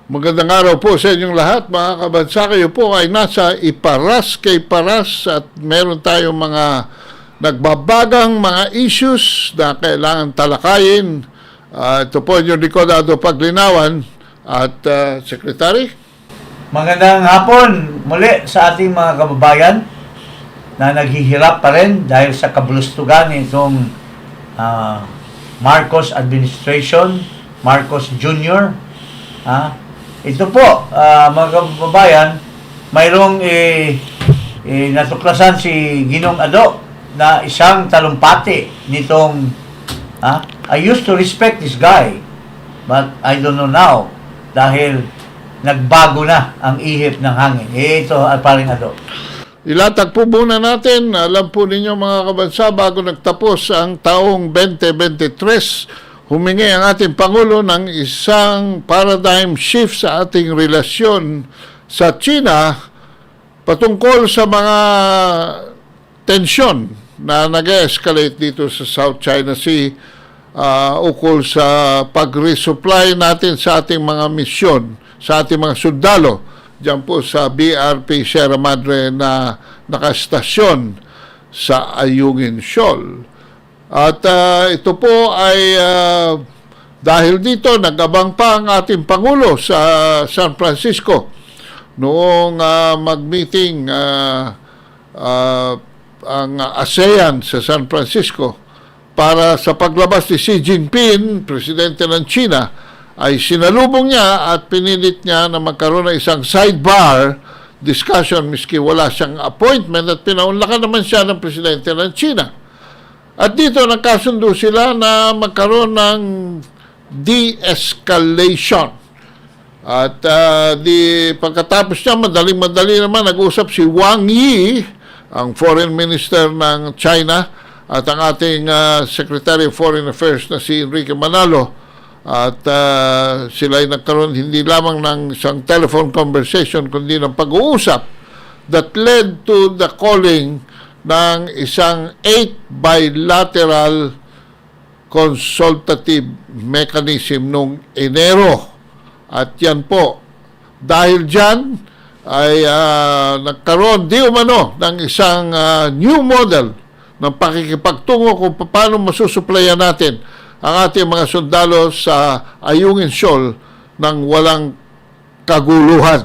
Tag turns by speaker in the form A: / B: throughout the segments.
A: Magandang araw po sa inyong lahat, mga kabansa. Kayo po ay nasa Iparas kay Paras at meron tayong mga nagbabagang mga issues na kailangan talakayin. Ito po yung Rikodado Paglinawan at Secretary.
B: Magandang hapon muli sa ating mga kababayan na naghihirap pa rin dahil sa kabulustugan nitong Marcos administration, Marcos Jr. Ito po, mga kababayan, mayroong natuklasan si Ginong Ado na isang talumpati nitong I used to respect this guy, but I don't know now dahil nagbago na ang ihip ng hangin. Ito, paring Ado.
A: Ilatag po muna natin, alam po ninyo mga kabansa, bago nagtapos ang taong 2023, humingi ang ating Pangulo ng isang paradigm shift sa ating relasyon sa China patungkol sa mga tensyon na nag-escalate dito sa South China Sea ukol sa pag-resupply natin sa ating mga misyon, sa ating mga sundalo diyan po sa BRP Sierra Madre na nakastasyon sa Ayungin Shoal. At ito po ay dahil dito nag-abang pa ang ating Pangulo sa San Francisco noong mag-meeting ang ASEAN sa San Francisco para sa paglabas ni Xi Jinping, presidente ng China, ay sinalubong niya at pinilit niya na magkaroon ng isang sidebar discussion miski wala siyang appointment at pinaunlakan naman siya ng presidente ng China. At dito nagkasundo sila na magkaroon ng de-escalation. At pagkatapos niya, madaling-madali naman nag-usap si Wang Yi, ang foreign minister ng China, at ang ating Secretary of Foreign Affairs na si Enrique Manalo. At sila ay nagkaroon hindi lamang ng isang telephone conversation, kundi ng pag-uusap that led to the calling ng isang 8 bilateral consultative mechanism noong Enero. At yan po, dahil dyan ay nagkaroon di umano ng isang new model ng pakikipagtungo kung paano masusuplayan natin ang ating mga sundalo sa Ayungin Shoal ng walang kaguluhan,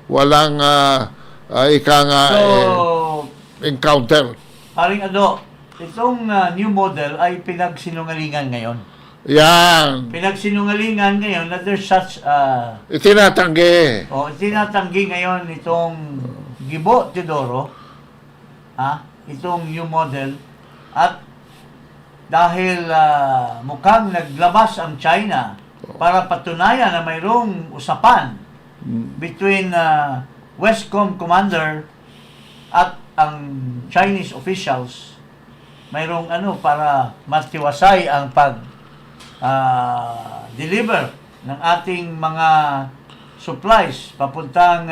A: walang encounter.
B: Paring Ado, itong new model ay pinagsinungalingan ngayon.
A: Yan.
B: Pinagsinungalingan ngayon na there's such
A: Itinatanggi.
B: itinatanggi ngayon itong Gibo Teodoro, itong new model, at dahil mukhang naglabas ang China para patunayan na mayroong usapan between Westcom Commander at ang Chinese officials, mayroong para matiwasay ang deliver ng ating mga supplies papuntang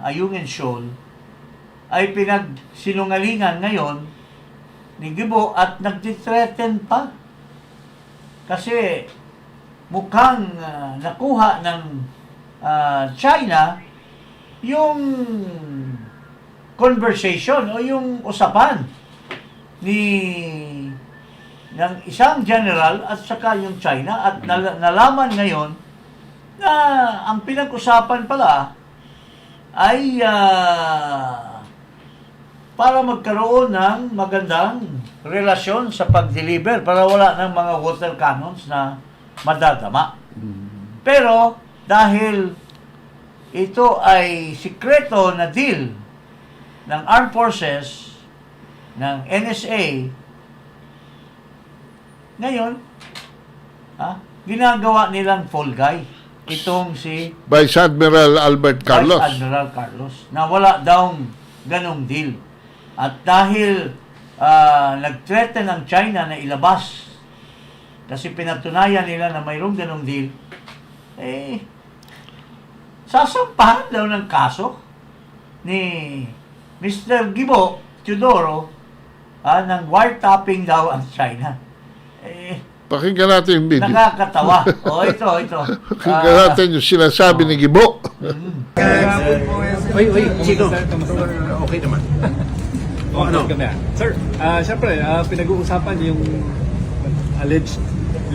B: Ayungin Shoal, ay pinagsinungalingan ngayon ni Gibo at nagtitreten pa. Kasi mukhang nakuha ng China yung conversation o yung usapan ng isang general at saka yung China, at nalaman ngayon na ang pinag-usapan pala ay para magkaroon ng magandang relasyon sa pag-deliver, para wala ng mga water cannons na madadama. Pero dahil ito ay sikreto na deal ng Armed Forces, ng NSA, ngayon, ginagawa nilang fall guy itong si
A: Vice Admiral Albert Carlos.
B: Vice Admiral Carlos, na wala daw ganong deal. At dahil nag-threaten ng China na ilabas kasi pinatunayan nila na mayroong ganong deal, sasampahan daw ng kaso ni Mr. Gibo Teodoro ng wiretapping daw ang China.
A: Pakinggan natin yung video.
B: Nakakatawa. Ito.
A: Pakinggan natin yung sinasabi ni Gibo.
C: Uy, sino? Okay naman. Ano?
D: Sir, syempre, pinag-uusapan yung alleged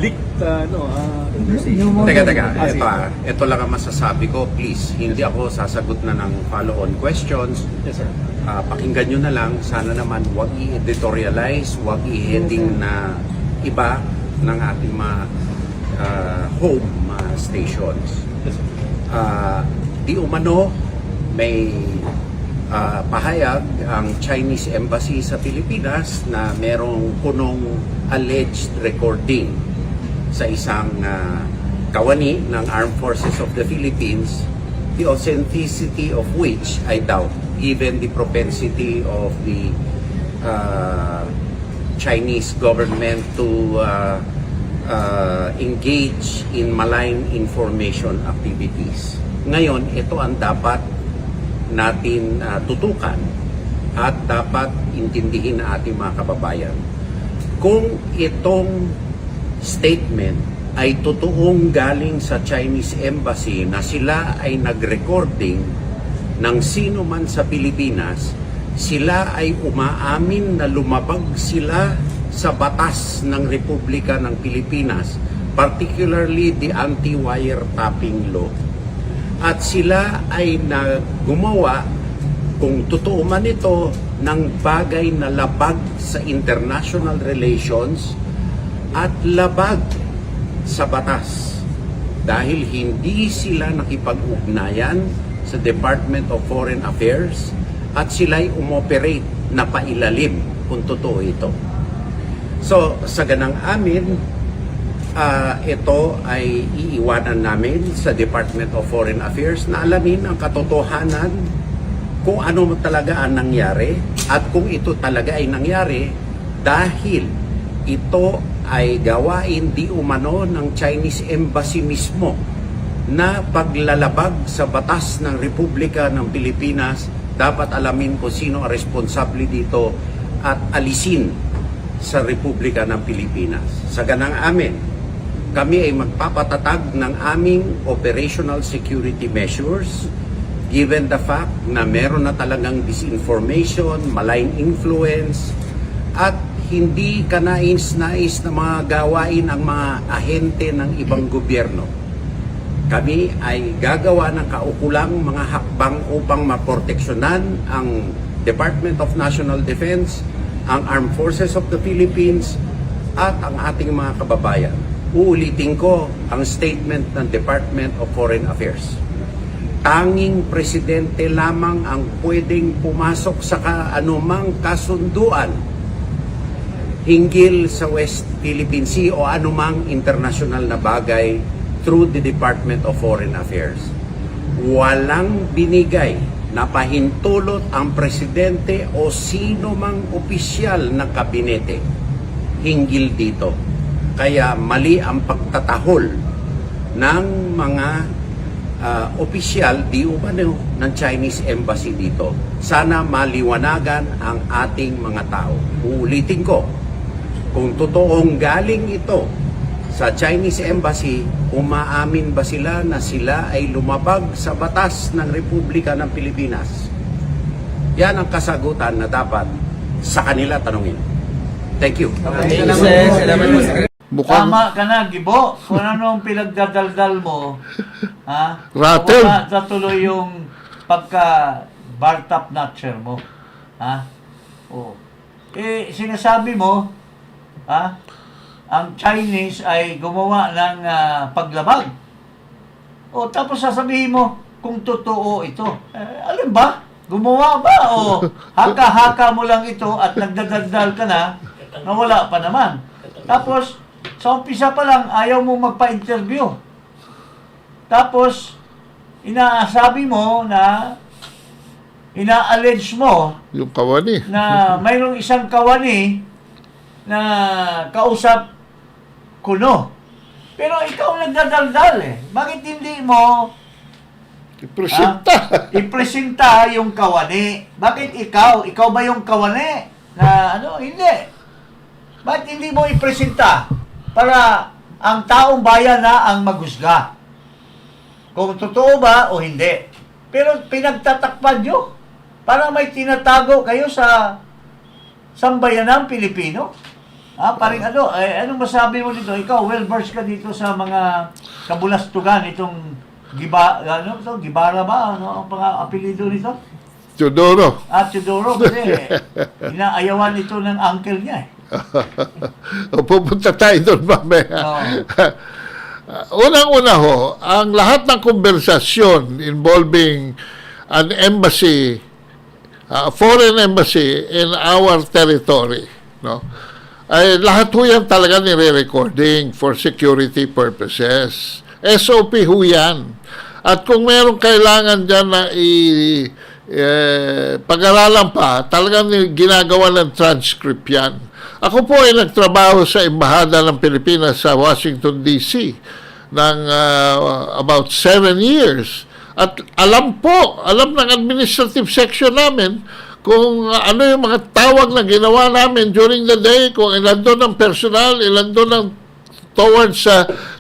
D: leaked,
C: Teka. Ito lang ang masasabi ko. Please, hindi ako sasagot na ng follow-on questions.
D: Yes, sir.
C: Pakinggan nyo na lang. Sana naman huwag i-editorialize, huwag i-heading na iba ng ating mga home stations.
D: Yes, sir.
C: Di umano may pahayag ang Chinese Embassy sa Pilipinas na merong punong alleged recording sa isang kawani ng Armed Forces of the Philippines, the authenticity of which I doubt, given the propensity of the Chinese government to engage in malign information activities. Ngayon, ito ang dapat natin tutukan at dapat intindihin ng ating mga kababayan. Kung itong statement ay totoong galing sa Chinese Embassy na sila ay nag-recording ng sino man sa Pilipinas, sila ay umaamin na lumabag sila sa batas ng Republika ng Pilipinas, particularly the anti-wiretapping law. At sila ay gumawa, kung totoo man ito, ng bagay na labag sa international relations at labag sa batas. Dahil hindi sila nakipag-ugnayan sa Department of Foreign Affairs at sila'y umoperate na pailalim kung totoo ito. So, sa ganang amin, ito ay iiwanan namin sa Department of Foreign Affairs na alamin ang katotohanan kung ano talaga ang nangyari at kung ito talaga ay nangyari dahil ito ay gawain di umano ng Chinese Embassy mismo na paglalabag sa batas ng Republika ng Pilipinas. Dapat alamin ko sino ang responsable dito at alisin sa Republika ng Pilipinas. Sa ganang amin, kami ay magpapatatag ng aming operational security measures given the fact na meron na talagang disinformation, malign influence, at hindi kanais-nais na mga gawain ang mga ahente ng ibang gobyerno. Kami ay gagawa ng kaukulang mga hakbang upang maproteksyonan ang Department of National Defense, ang Armed Forces of the Philippines, at ang ating mga kababayan. Uulitin ko ang statement ng Department of Foreign Affairs. Tanging presidente lamang ang pwedeng pumasok sa anumang kasunduan hinggil sa West Philippine Sea o anumang internasyonal na bagay through the Department of Foreign Affairs. Walang binigay na pahintulot ang presidente o sino mang opisyal ng kabinete hinggil dito. Kaya mali ang pagtatahol ng mga opisyal di umano ng Chinese Embassy dito. Sana maliwanagan ang ating mga tao. Uulitin ko, kung totoong galing ito sa Chinese Embassy, umaamin ba sila na sila ay lumabag sa batas ng Republika ng Pilipinas? Yan ang kasagutan na dapat sa kanila tanungin. Thank you.
B: Tama ka na, Gibo. Kung ano ang pinagdadaldal mo,
A: Rattle.
B: Natuloy yung pagka-bartap nutcher mo. Sinasabi mo, ang Chinese ay gumawa ng paglabag. Tapos sasabihin mo kung totoo ito. Alam ba? Gumawa ba? O haka-haka mo lang ito at nagdadaldal ka na wala pa naman. Tapos, sa umpisa pa lang, ayaw mo magpa-interview. Tapos, inaasabi mo na ina-allege mo
A: Yung kawani.
B: na mayroong isang kawani na kausap kuno. Pero ikaw nagdadaldal eh. Bakit hindi mo ipresenta yung kawani? Bakit ikaw? Ikaw ba yung kawani? Na hindi. Bakit hindi mo ipresenta? para ang taong bayan na ang maghusga kung totoo ba o hindi. Pero pinagtatakpan nyo. Parang may tinatago kayo sa sambayanang Pilipino. Paring anong masabi mo dito? Ikaw, well-versed ka dito sa mga kabulastugan, itong Gibara ba? Ano ang apelido nito?
A: Teodoro.
B: Teodoro, kasi inaayawan ito ng uncle niya.
A: Pupunta tayo doon mamaya. Unang-una ho, ang lahat ng konversasyon involving an embassy, foreign embassy in our territory, no? Ay lahat ho yan talaga nire-recording for security purposes. SOP ho yan. At kung merong kailangan dyan na pag-aralan pa, talagang ginagawa ng transcript yan. Ako po ay nagtrabaho sa Embahada ng Pilipinas sa Washington, D.C. ng about 7 years. At alam ng administrative section namin kung ano yung mga tawag na ginawa namin during the day, kung ilan doon ng personal, ilan doon ng towards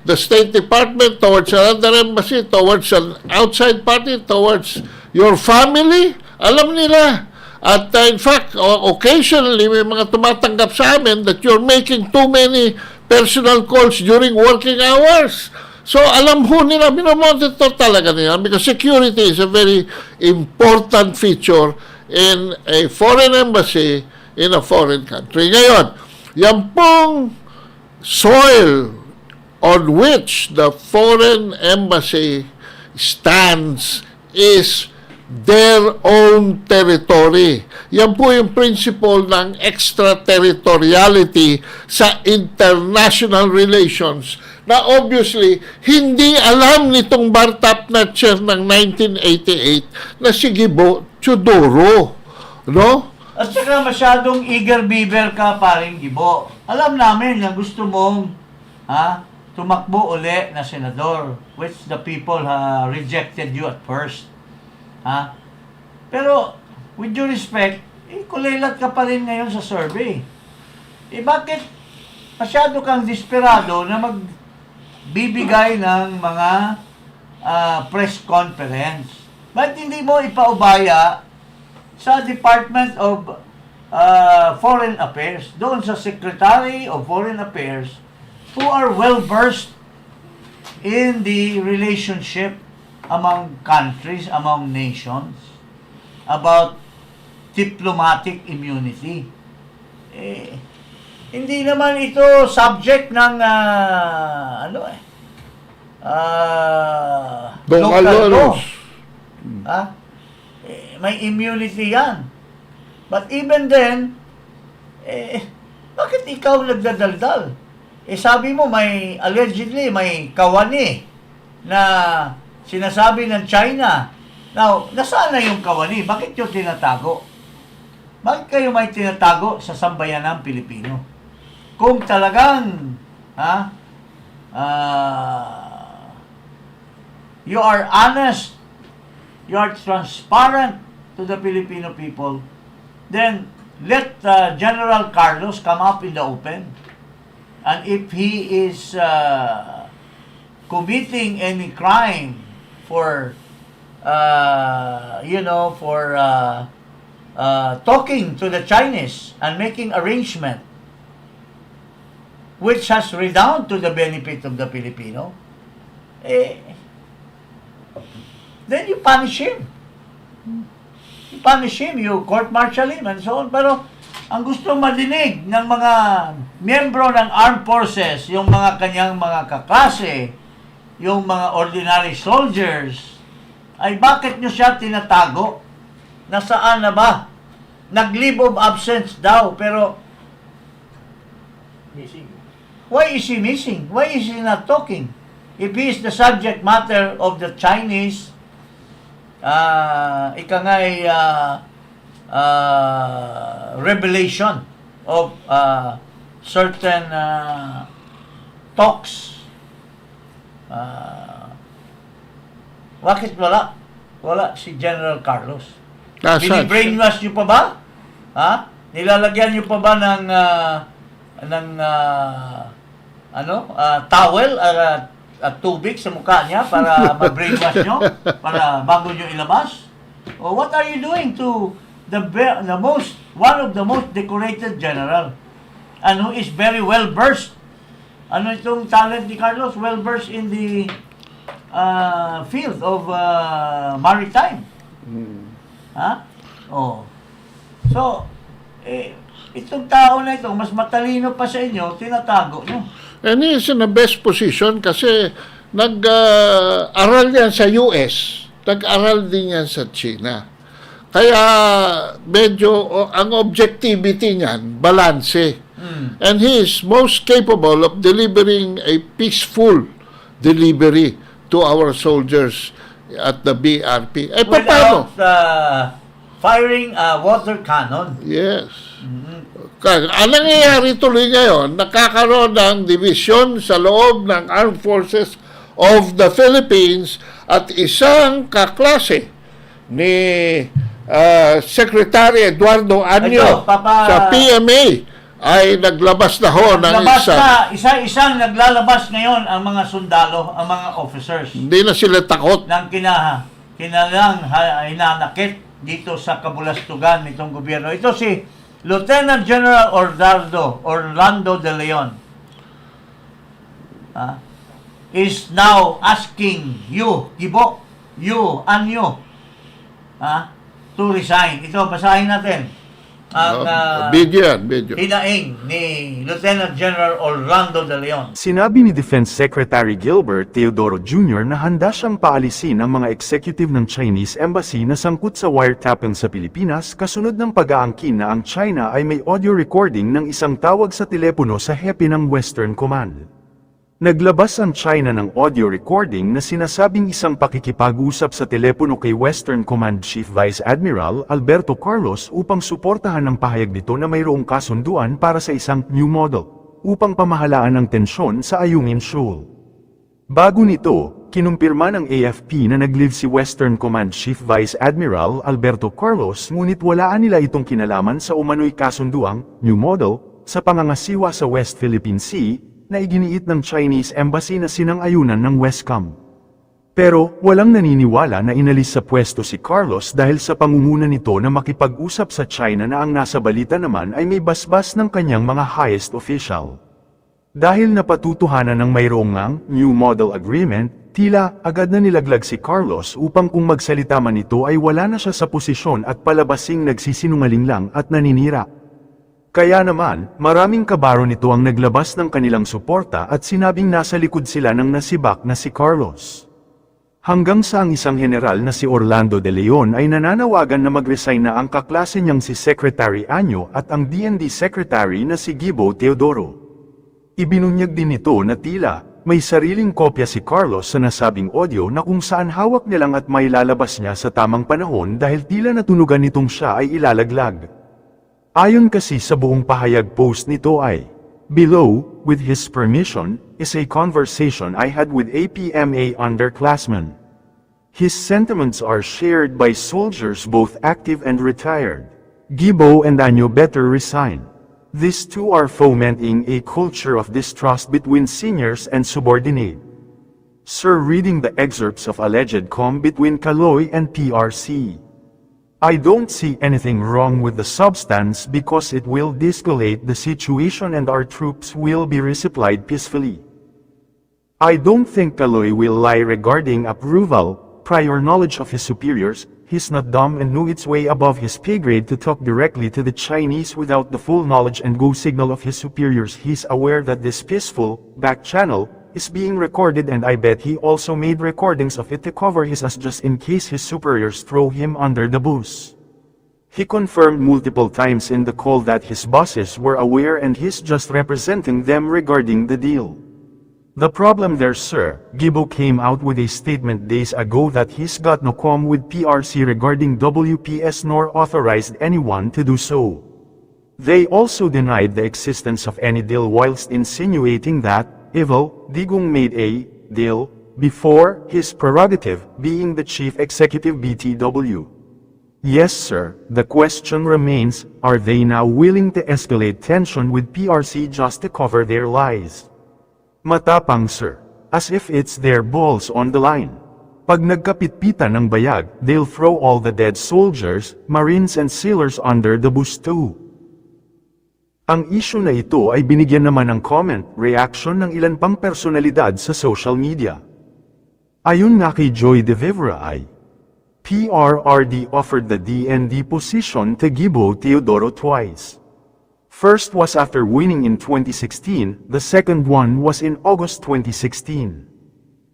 A: the State Department, towards another embassy, towards an outside party, towards your family, alam nila. At in fact, occasionally may mga tumatanggap sa amin that you're making too many personal calls during working hours. So alam ho nila, minomonitor talaga nila because security is a very important feature in a foreign embassy in a foreign country. Ngayon, yan pong soil on which the foreign embassy stands is their own territory. Yan po yung principle ng extraterritoriality sa international relations na obviously hindi alam nitong Bartap na chair ng 1988 na si Gibo Teodoro, no?
B: At saka masyadong eager beaver ka, paring Gibo. Alam namin na gusto mong tumakbo uli na senador, which the people rejected you at first. Pero, with due respect, kulilat ka pa rin ngayon sa survey. Bakit masyado kang desperado na magbibigay ng mga press conference? Ba't hindi mo ipaubaya sa Department of Foreign Affairs, doon sa Secretary of Foreign Affairs, who are well-versed in the relationship among countries, among nations, about diplomatic immunity. Hindi naman ito subject ng local law. May immunity yan. But even then, bakit ikaw nagdadaldal? Sabi mo, allegedly, may kawani na sinasabi ng China. Now, nasaan na yung kawani? Bakit yung tinatago? Bakit kayo may tinatago sa sambayanang Pilipino? Kung talagang, you are honest, you are transparent to the Filipino people, then let General Carlos come up in the open. And if he is committing any crime for, talking to the Chinese and making arrangement which has redound to the benefit of the Filipino, then you punish him. You punish him, you court-martial him, and so on. Pero ang gusto madinig ng mga miyembro ng armed forces, yung mga kanyang mga kaklase, yung mga ordinary soldiers, ay bakit nyo siya tinatago? Nasaan na ba? Nag-leave of absence daw, pero missing. Why is he missing? Why is he not talking? If he is the subject matter of the Chinese, revelation of certain talks. Bakit wala? Wala si General Carlos. Bini-brainwash nyo pa ba? Nilalagyan nyo pa ba ng towel at tubig sa mukha niya para ma-brainwash nyo, para bago nyo ilabas? Or what are you doing to one of the most decorated general, and who is very well versed? Ano itong talent ni Carlos? Well versed in the field of maritime. Ha? Oh. So, itong tao na ito, mas matalino pa sa inyo, tinatago nyo.
A: And he is in the best position kasi nag-aral yan sa US, nag-aral din yan sa China. Kaya medyo ang objectivity niyan, balanse. And he is most capable of delivering a peaceful delivery to our soldiers at the BRP. Paano?
B: Without firing a water cannon.
A: Yes. Ang nangyayari tuloy ngayon, nakakaroon ng division sa loob ng Armed Forces of the Philippines at isang kaklase ni Secretary Eduardo Año sa PMA ay naglabas na ho ng
B: isa-isang naglalabas ngayon ang mga sundalo, ang mga officers.
A: Hindi na sila takot.
B: Nang kinalang hinanakit dito sa kabulastugan nitong gobyerno. Ito si Lieutenant General Orlando de Leon is now asking you, Gibo, Anyo, to resign. Ito, basahin natin ang
A: video.
B: hinaing ni Lieutenant General Orlando de Leon.
E: Sinabi ni Defense Secretary Gilbert Teodoro Jr. na handa siyang paalisin ang mga executive ng Chinese Embassy na sangkot sa wiretapping sa Pilipinas kasunod ng pag-aangkin na ang China ay may audio recording ng isang tawag sa telepono sa hepe ng Western Command. Naglabas ang China ng audio recording na sinasabing isang pakikipag-usap sa telepono kay Western Command Chief Vice Admiral Alberto Carlos upang suportahan ang pahayag nito na mayroong kasunduan para sa isang new model upang pamahalaan ang tensyon sa Ayungin Shoal. Bago nito, kinumpirma ng AFP na nag-leave si Western Command Chief Vice Admiral Alberto Carlos ngunit walaan nila itong kinalaman sa umano'y kasunduang new model sa pangangasiwa sa West Philippine Sea na iginiit ng Chinese Embassy na sinang-ayunan ng Westcom. Pero, walang naniniwala na inalis sa pwesto si Carlos dahil sa pangunguna nito na makipag-usap sa China na ang nasa balita naman ay may basbas ng kanyang mga highest official. Dahil napatutuhanan ng mayroong ngang New Model Agreement, tila agad na nilaglag si Carlos upang kung magsalita man ito ay wala na siya sa posisyon at palabasing nagsisinungaling lang at naninira. Kaya naman, maraming kabaro nito ang naglabas ng kanilang suporta at sinabing nasa likod sila ng nasibak na si Carlos. Hanggang sa ang isang general na si Orlando de Leon ay nananawagan na mag-resign na ang kaklase niyang si Secretary Año at ang DND Secretary na si Gibo Teodoro. Ibinunyag din nito na tila, may sariling kopya si Carlos sa nasabing audio na kung saan hawak niya lang at may lalabas niya sa tamang panahon dahil tila natunugan nitong siya ay ilalaglag. Ayon kasi sa buong pahayag post nito ay, below, with his permission, is a conversation I had with a PMA underclassman. His sentiments are shared by soldiers both active and retired. Gibo and Año better resign. These two are fomenting a culture of distrust between seniors and subordinate. Sir, reading the excerpts of alleged comm between Kaloy and PRC. I don't see anything wrong with the substance because it will de-escalate the situation and our troops will be resupplied peacefully. I don't think Kaloy will lie regarding approval, prior knowledge of his superiors. He's not dumb and knew it's way above his pay grade to talk directly to the Chinese without the full knowledge and go signal of his superiors. He's aware that this peaceful, back channel, is being recorded and I bet he also made recordings of it to cover his ass just in case his superiors throw him under the bus. He confirmed multiple times in the call that his bosses were aware and he's just representing them regarding the deal. The problem there, sir, Gibo came out with a statement days ago that he's got no comm with PRC regarding WPS nor authorized anyone to do so. They also denied the existence of any deal whilst insinuating that Evil Digong made a deal before his prerogative being the chief executive BTW. Yes sir, the question remains, are they now willing to escalate tension with PRC just to cover their lies? Matapang sir, as if it's their balls on the line. Pag nagkapitpitan ng bayag, they'll throw all the dead soldiers, marines and sailors under the bus too. Ang issue na ito ay binigyan naman ng comment, reaction ng ilan pang personalidad sa social media. Ayon nga kay Joy De Vivra ay, PRRD offered the DND position to Gibo Teodoro twice. First was after winning in 2016, the second one was in August 2016.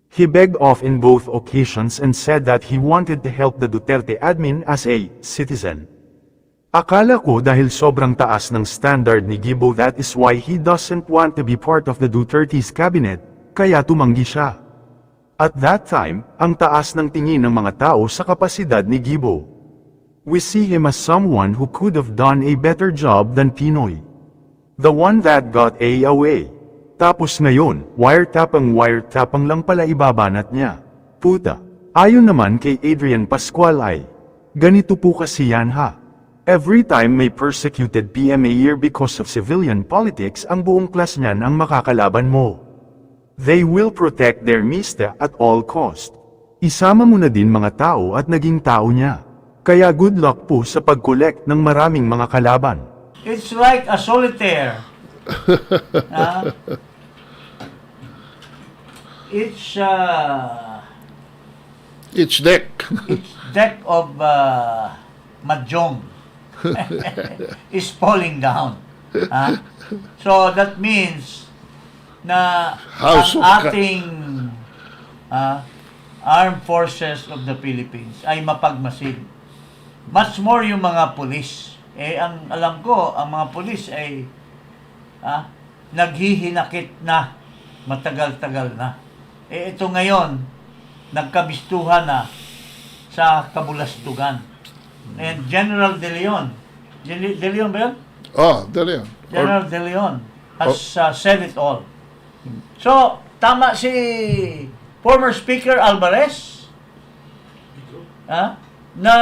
E: He begged off in both occasions and said that he wanted to help the Duterte admin as a citizen. Akala ko dahil sobrang taas ng standard ni Gibo that is why he doesn't want to be part of the Duterte's cabinet, kaya tumanggi siya. At that time, ang taas ng tingin ng mga tao sa kapasidad ni Gibo. We see him as someone who could have done a better job than Pinoy. The one that got A away. Tapos ngayon, wiretapping lang pala ibabanat niya. Puta. Ayon naman kay Adrian Pascual ay, ganito po kasi yan ha. Every time may persecuted PM a year because of civilian politics, ang buong klas niyan ang makakalaban mo. They will protect their mista at all cost. Isama mo na din mga tao at naging tao niya. Kaya good luck po sa pag-collect ng maraming mga kalaban.
B: It's like a solitaire. It's
A: deck.
B: It's deck of mahjong is falling down. So that means na
A: House
B: ang
A: of
B: ating armed forces of the Philippines ay mapagmasid. Much more yung mga pulis. Ang alam ko, ang mga pulis ay naghihinakit na matagal-tagal na. Ito ngayon, nagkabistuhan na sa kabulastugan. And General De Leon, De Leon ba yun?
A: Oh, dali yan.
B: General De Leon has said it all. So, tama si former Speaker Alvarez, na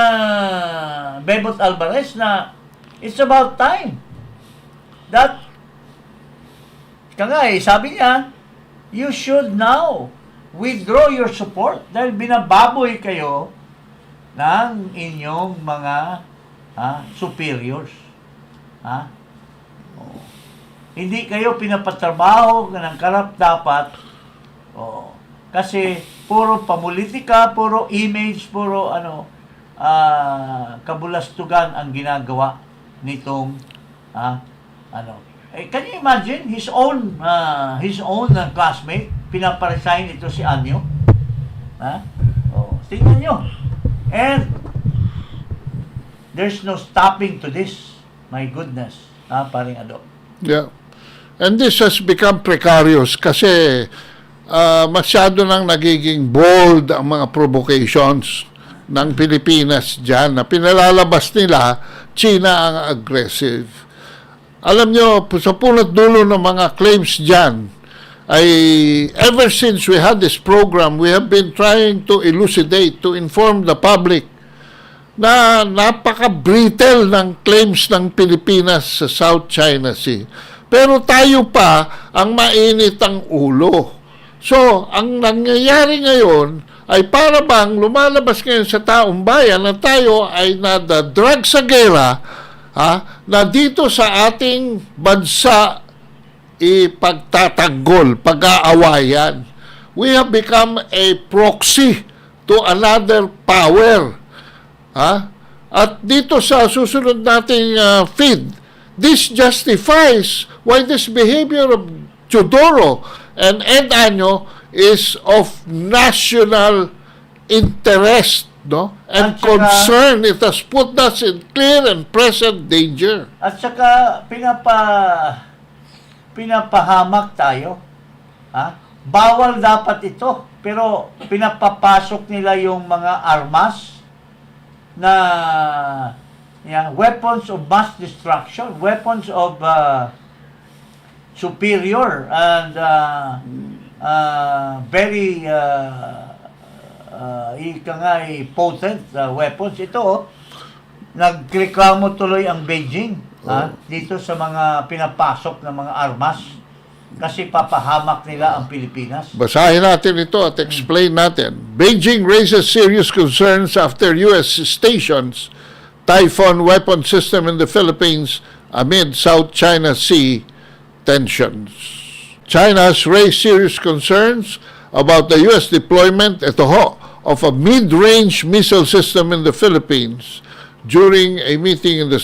B: Bebot Alvarez, na it's about time that sabi niya, you should now withdraw your support dahil binababoy kayo ng inyong mga superiors. Hindi kayo pinapatrabaho ng karap-dapat kasi puro pamulitika, puro image, puro kabulastugan ang ginagawa nitong can you imagine his own classmate pinaparesign ito si Año? Tingnan nyo. And there's no stopping to this. My goodness. Paring Ado.
A: Yeah. And this has become precarious kasi masyado nang nagiging bold ang mga provocations ng Pilipinas dyan na pinalalabas nila China ang aggressive. Alam nyo, sa punot dulo ng mga claims dyan ay ever since we had this program, we have been trying to elucidate, to inform the public na napaka-brittle ng claims ng Pilipinas sa South China Sea. Pero tayo pa ang mainit ang ulo. So, ang nangyayari ngayon ay para bang lumalabas ngayon sa taong bayan na tayo ay nadadrag sa gera na dito sa ating bansa ipagtatanggol, pag-aawayan. We have become a proxy to another power. At dito sa susunod nating feed, this justifies why this behavior of Teodoro and Ed Año is of national interest, no? And concern. It has put us in clear and present danger.
B: At saka pinapahamak tayo. Bawal dapat ito, pero pinapapasok nila yung mga armas na weapons of mass destruction, weapons of superior and very potent weapons. Ito, nagreklamo tuloy ang Beijing dito sa mga pinapasok ng mga armas kasi papahamak nila ang Pilipinas.
A: Basahin natin ito at explain natin. Beijing raises serious concerns after U.S. stations Typhoon weapon system in the Philippines amid South China Sea tensions. China has raised serious concerns about the U.S. deployment of a mid-range missile system in the Philippines during a meeting in the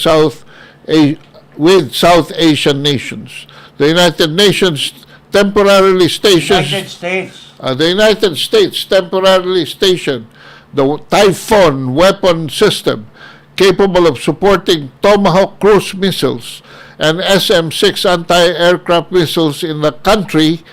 A: with South Asian nations. The United Nations temporarily stations. The United States temporarily stationed the Typhoon weapon system capable of supporting Tomahawk cruise missiles and SM-6 anti-aircraft missiles in the country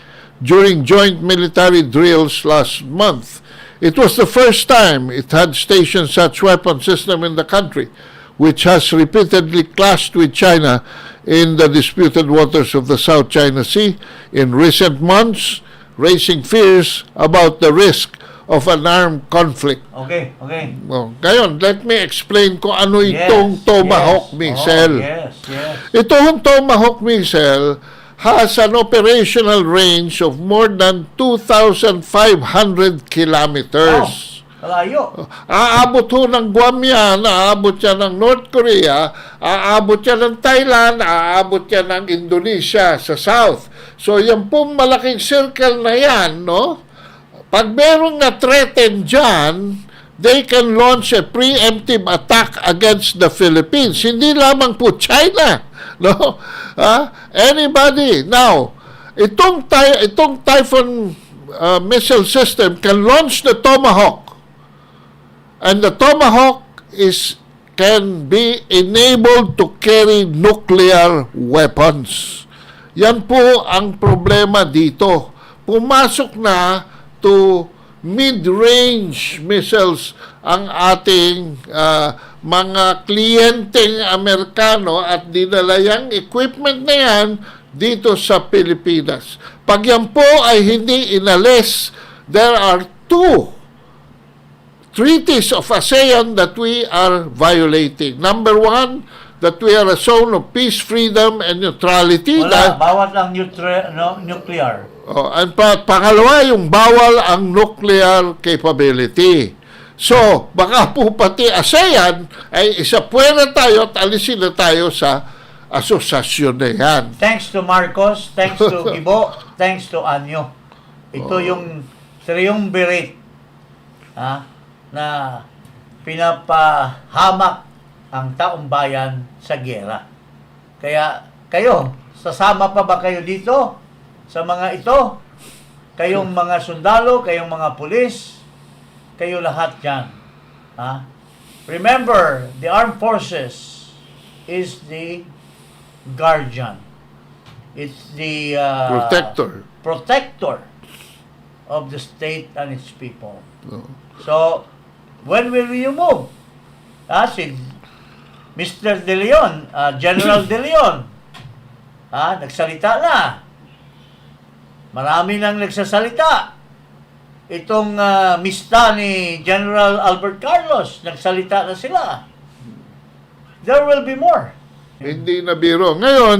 A: during joint military drills last month. It was the first time it had stationed such weapon system in the country, which has repeatedly clashed with China in the disputed waters of the South China Sea in recent months, raising fears about the risk of an armed conflict.
B: Okay.
A: Ngayon, let me explain kung ano itong Tomahawk missile.
B: Yes.
A: Itong Tomahawk missile has an operational range of more than 2,500 kilometers.
B: Malayo.
A: Aabot ho ng Guam yan, aabot yan ng North Korea, aabot yan ng Thailand, aabot yan ng Indonesia sa South. So, yan pong malaking circle na yan, no? Pag merong na-threaten dyan, they can launch a preemptive attack against the Philippines. Hindi lamang po China, no? Anybody. Now, itong Typhoon missile system can launch the Tomahawk. And the Tomahawk can be enabled to carry nuclear weapons. Yan po ang problema dito. Pumasok na to mid-range missiles ang ating mga kliyenteng Amerikano at dinala yung equipment na yan dito sa Pilipinas. Pag yan po ay hindi inalis, there are two treaties of ASEAN that we are violating. Number one, that we are a zone of peace, freedom, and neutrality.
B: Bawat ang nuclear.
A: And pangalawa, yung bawal ang nuclear capability. So, baka po pati ASEAN ay isapuera tayo at alisin na tayo sa asosasyon na yan.
B: Thanks to Marcos, thanks to Gibo, thanks to Año. Ito yung triumvirate na pinapahamak ang taong bayan sa giyera. Kaya kayo, sasama pa ba kayo dito sa mga ito? Kayong mga sundalo, kayong mga pulis, kayo lahat dyan. Remember, the armed forces is the guardian. It's the protector of the state and its people. So, when will you move? Si Mr. De Leon, General De Leon, nagsalita na. Marami nang nagsasalita. Itong mista ni General Albert Carlos, nagsalita na sila. There will be more.
A: Hindi na biro. Ngayon,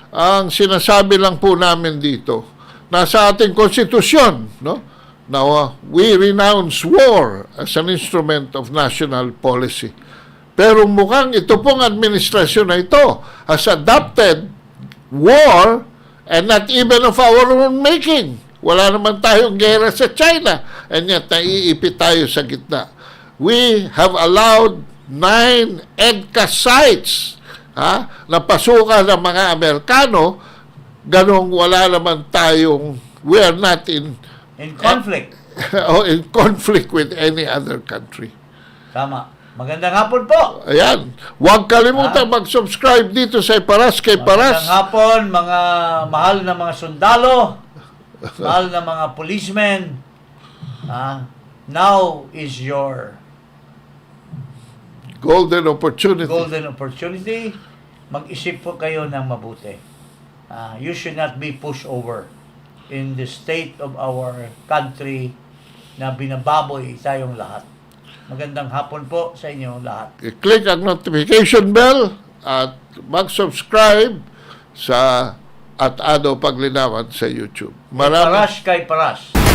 A: ang sinasabi lang po namin dito, nasa ating konstitusyon, no? Now, we renounce war as an instrument of national policy. Pero mukhang ito pong administrasyon na ito has adopted war and not even of our own making. Wala naman tayong gera sa China and yet naiipit tayo sa gitna. We have allowed 9 EDCA sites na pasukan ng mga Amerikano, ganong wala naman tayong, we are not in
B: conflict.
A: In conflict with any other country.
B: Tama. Magandang hapon po.
A: Ayan. Huwag kalimutan mag-subscribe dito sa Paras kay Paras.
B: Magandang hapon, mga mahal na mga sundalo, mahal na mga policemen. Now is your
A: golden
B: opportunity. Mag-isip po kayo ng mabuti. You should not be pushed over in the state of our country na binababoy tayong lahat. Magandang hapon po sa inyo lahat.
A: I-click ang notification bell at mag-subscribe sa At Ado Paglinawan sa YouTube.
B: Paras kay paras.